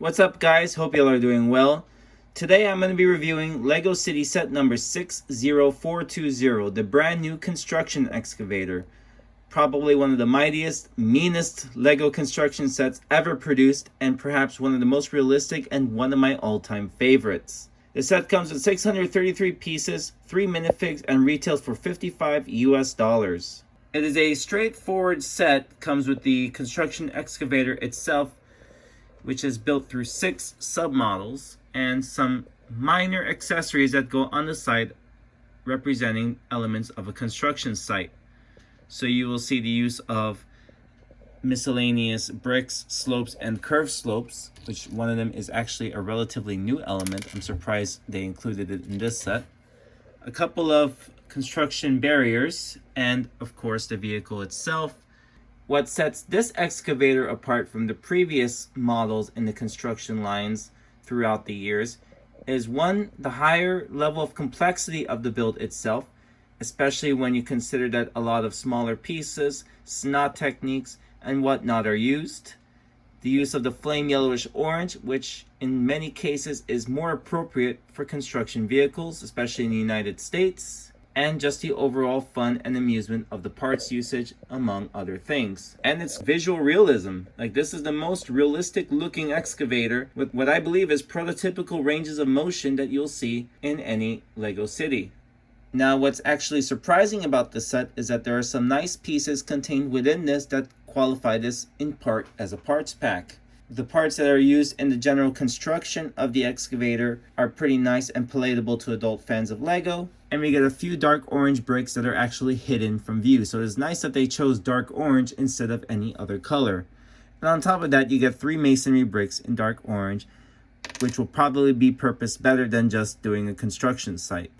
What's up, guys? Hope y'all are doing well. Today I'm going to be reviewing LEGO City set number 60420, the brand new construction excavator. Probably one of the mightiest, meanest LEGO construction sets ever produced, and perhaps one of the most realistic and one of my all-time favorites. The set comes with 633 pieces, 3 minifigs, and retails for $55 US. It is a straightforward set, comes with the construction excavator itself, which is built through 6 submodels and some minor accessories that go on the side representing elements of a construction site. So you will see the use of miscellaneous bricks, slopes, and curved slopes, which one of them is actually a relatively new element. I'm surprised they included it in this set. A couple of construction barriers, and of course the vehicle itself. What sets this excavator apart from the previous models in the construction lines throughout the years is one, the higher level of complexity of the build itself, especially when you consider that a lot of smaller pieces, snot techniques, and whatnot are used. The use of the flame yellowish orange, which in many cases is more appropriate for construction vehicles, especially in the United States. And just the overall fun and amusement of the parts usage, among other things. And its visual realism. Like, this is the most realistic looking excavator with what I believe is prototypical ranges of motion that you'll see in any LEGO City. Now, what's actually surprising about this set is that there are some nice pieces contained within this that qualify this in part as a parts pack. The parts that are used in the general construction of the excavator are pretty nice and palatable to adult fans of LEGO. And we get a few dark orange bricks that are actually hidden from view. So it's nice that they chose dark orange instead of any other color. And on top of that, you get 3 masonry bricks in dark orange, which will probably be purposed better than just doing a construction site.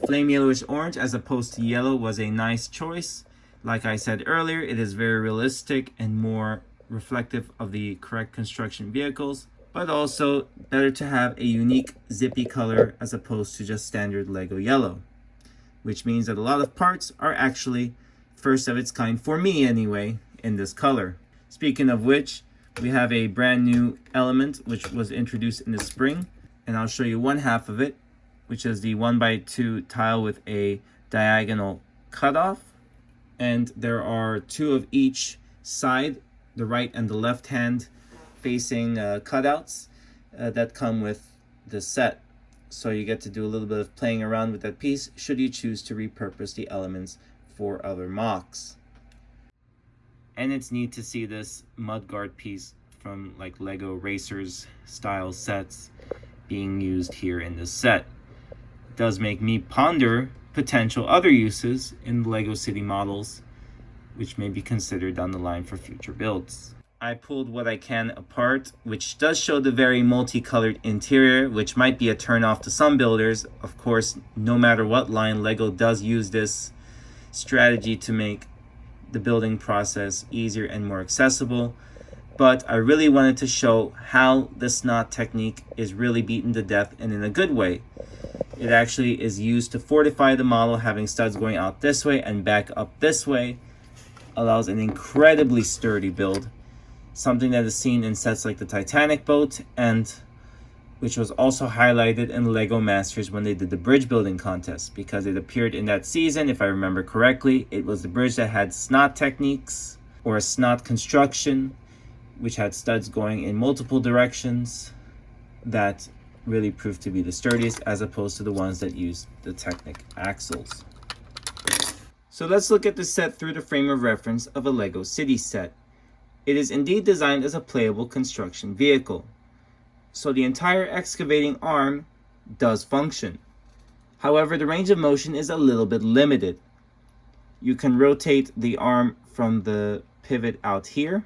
Flame yellowish orange as opposed to yellow was a nice choice. Like I said earlier, it is very realistic and more reflective of the correct construction vehicles, but also better to have a unique zippy color as opposed to just standard LEGO yellow, which means that a lot of parts are actually first of its kind, for me anyway, in this color. Speaking of which, we have a brand new element which was introduced in the spring, and I'll show you one half of it, which is the 1x2 tile with a diagonal cutoff, and there are 2 of each side, the right and the left hand facing cutouts that come with the set. So you get to do a little bit of playing around with that piece should you choose to repurpose the elements for other mocks. And it's neat to see this mudguard piece from like LEGO Racers style sets being used here in this set. It does make me ponder potential other uses in the LEGO City models, which may be considered down the line for future builds. I pulled what I can apart, which does show the very multicolored interior, which might be a turnoff to some builders. Of course, no matter what line, LEGO does use this strategy to make the building process easier and more accessible. But I really wanted to show how the snot technique is really beaten to death, and in a good way. It actually is used to fortify the model, having studs going out this way and back up this way. Allows an incredibly sturdy build, something that is seen in sets like the Titanic boat, and which was also highlighted in LEGO Masters when they did the bridge building contest, because it appeared in that season, if I remember correctly. It was the bridge that had snot techniques, or a snot construction, which had studs going in multiple directions, that really proved to be the sturdiest, as opposed to the ones that used the Technic axles. So let's look at the set through the frame of reference of a LEGO City set. It is indeed designed as a playable construction vehicle. So the entire excavating arm does function. However, the range of motion is a little bit limited. You can rotate the arm from the pivot out here,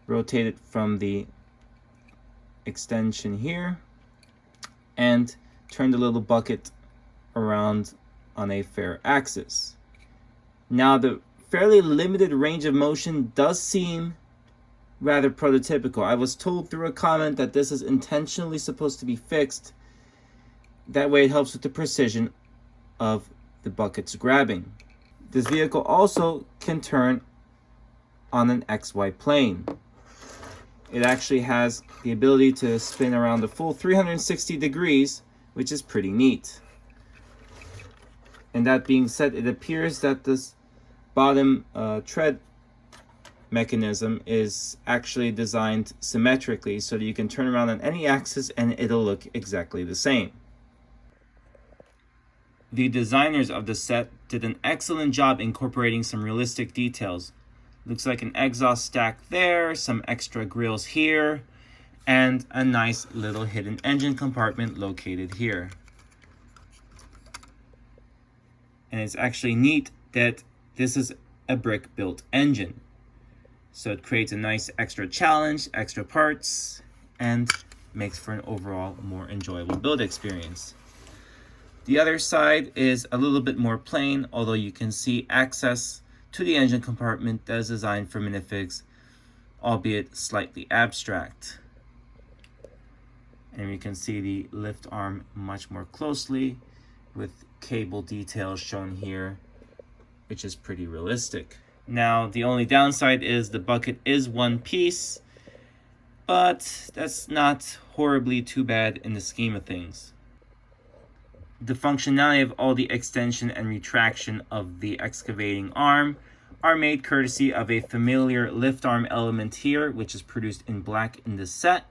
rotate it from the extension here, and turn the little bucket around on a fair axis. Now, the fairly limited range of motion does seem rather prototypical. I was told through a comment that this is intentionally supposed to be fixed. That way it helps with the precision of the bucket's grabbing. This vehicle also can turn on an XY plane. It actually has the ability to spin around the full 360 degrees, which is pretty neat. And that being said, it appears that this bottom tread mechanism is actually designed symmetrically so that you can turn around on any axis and it'll look exactly the same. The designers of the set did an excellent job incorporating some realistic details. Looks like an exhaust stack there, some extra grills here, and a nice little hidden engine compartment located here. And it's actually neat that this is a brick-built engine. So it creates a nice extra challenge, extra parts, and makes for an overall more enjoyable build experience. The other side is a little bit more plain, although you can see access to the engine compartment that is designed for minifigs, albeit slightly abstract. And you can see the lift arm much more closely with cable details shown here, which is pretty realistic. Now, the only downside is the bucket is one piece, but that's not horribly too bad in the scheme of things. The functionality of all the extension and retraction of the excavating arm are made courtesy of a familiar lift arm element here, which is produced in black in the set,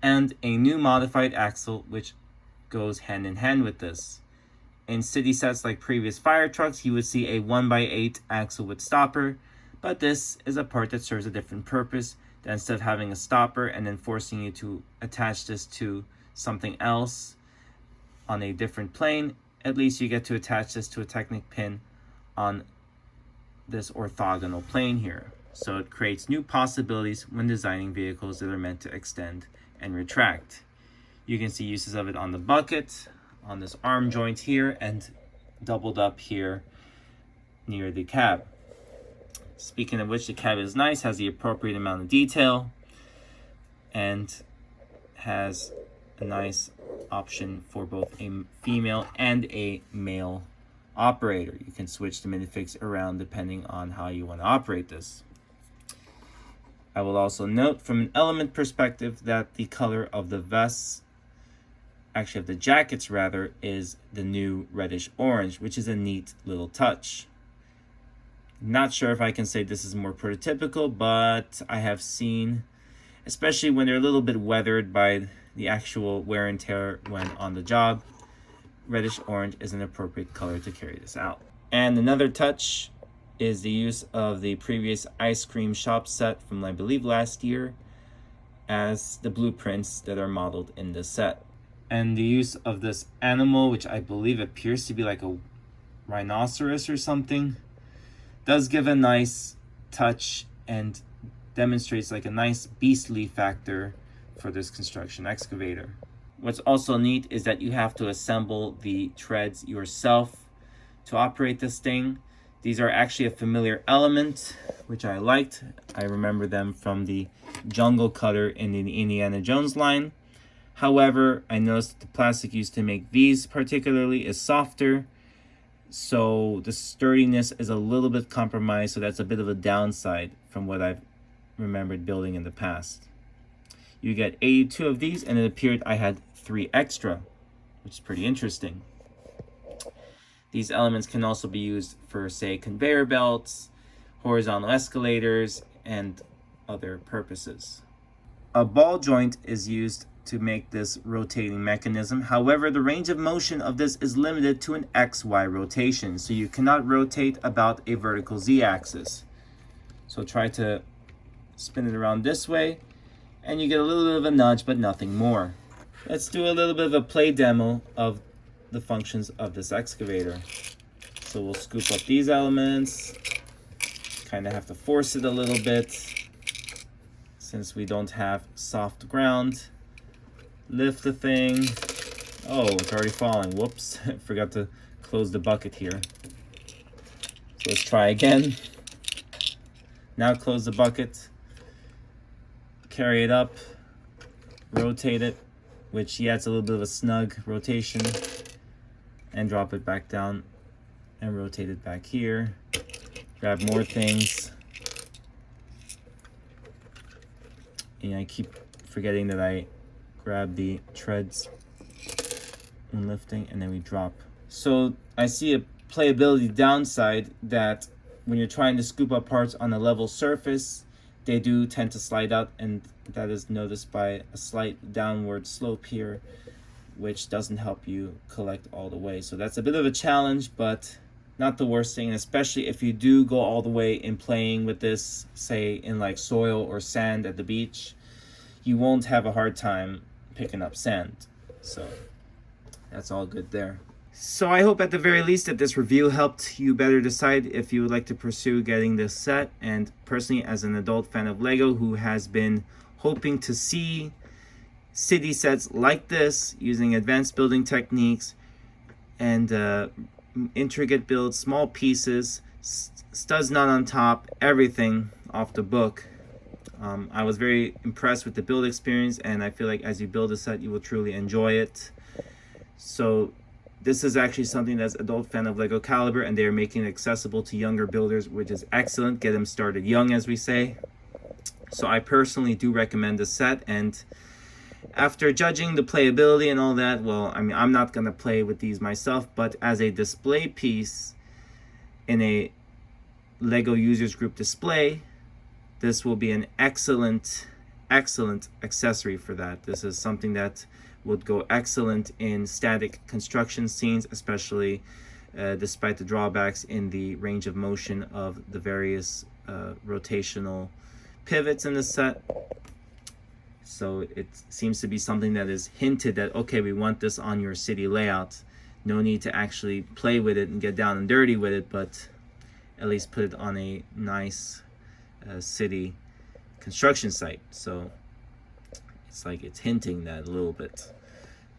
and a new modified axle which goes hand in hand with this. In city sets like previous fire trucks, you would see a 1x8 axle with stopper, but this is a part that serves a different purpose. That instead of having a stopper and then forcing you to attach this to something else on a different plane, at least you get to attach this to a Technic pin on this orthogonal plane here. So it creates new possibilities when designing vehicles that are meant to extend and retract. You can see uses of it on the bucket, on this arm joint here, and doubled up here near the cab. Speaking of which, the cab is nice, has the appropriate amount of detail, and has a nice option for both a female and a male operator. You can switch the minifigs around depending on how you want to operate this. I will also note from an element perspective that the color of the vests, actually of the jackets rather, is the new reddish orange, which is a neat little touch. Not sure if I can say this is more prototypical, but I have seen, especially when they're a little bit weathered by the actual wear and tear when on the job, reddish orange is an appropriate color to carry this out. And another touch is the use of the previous ice cream shop set from, I believe, last year as the blueprints that are modeled in this set. And the use of this animal, which I believe appears to be like a rhinoceros or something, does give a nice touch and demonstrates like a nice beastly factor for this construction excavator. What's also neat is that you have to assemble the treads yourself to operate this thing. These are actually a familiar element, which I liked. I remember them from the jungle cutter in the Indiana Jones line. However, I noticed that the plastic used to make these particularly is softer, so the sturdiness is a little bit compromised, so that's a bit of a downside from what I've remembered building in the past. You get 82 of these, and it appeared I had 3 extra, which is pretty interesting. These elements can also be used for, say, conveyor belts, horizontal escalators, and other purposes. A ball joint is used to make this rotating mechanism. However, the range of motion of this is limited to an XY rotation, so you cannot rotate about a vertical Z axis. So try to spin it around this way, and you get a little bit of a nudge, but nothing more. Let's do a little bit of a play demo of the functions of this excavator. So we'll scoop up these elements, kind of have to force it a little bit since we don't have soft ground. Lift the thing. Oh, it's already falling. Whoops, I forgot to close the bucket here. So let's try again. Now close the bucket. Carry it up. Rotate it, which, yeah, it's a little bit of a snug rotation. And drop it back down and rotate it back here. Grab more things. And I keep forgetting that I grab the treads when lifting, and then we drop. So I see a playability downside that when you're trying to scoop up parts on a level surface, they do tend to slide out, and that is noticed by a slight downward slope here, which doesn't help you collect all the way. So that's a bit of a challenge, but not the worst thing, especially if you do go all the way in playing with this, say in like soil or sand at the beach, you won't have a hard time picking up sand. So that's all good there. So I hope at the very least that this review helped you better decide if you would like to pursue getting this set. And personally, as an adult fan of Lego who has been hoping to see city sets like this using advanced building techniques and intricate builds, small pieces, studs not on top, everything off the book. I was very impressed with the build experience, and I feel like as you build a set, you will truly enjoy it. So this is actually something that's adult fan of Lego caliber, and they are making it accessible to younger builders, which is excellent. Get them started young, as we say. So I personally do recommend this set, and after judging the playability and all that, well, I mean, I'm not going to play with these myself, but as a display piece in a Lego users group display, this will be an excellent accessory for that. This is something that would go excellent in static construction scenes, especially despite the drawbacks in the range of motion of the various rotational pivots in the set. So it seems to be something that is hinted that, okay, we want this on your city layout. No need to actually play with it and get down and dirty with it, but at least put it on a nice city construction site. So it's like it's hinting that a little bit.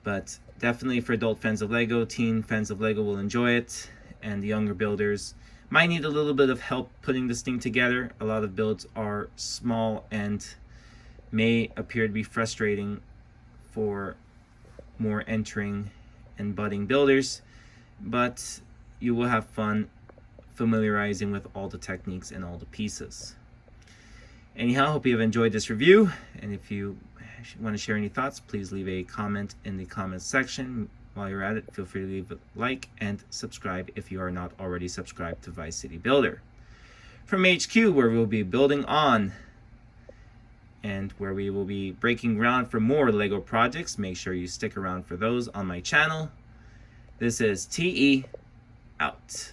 But definitely for adult fans of Lego, teen fans of Lego will enjoy it, and the younger builders might need a little bit of help putting this thing together. A lot of builds are small and may appear to be frustrating for more entering and budding builders, but you will have fun familiarizing with all the techniques and all the pieces. Anyhow, hope you have enjoyed this review, and if you want to share any thoughts, please leave a comment in the comments section. While you're at it, feel free to leave a like and subscribe if you are not already subscribed to Vice City Builder. From HQ, where we'll be building on and where we will be breaking ground for more Lego projects, make sure you stick around for those on my channel. This is TE out.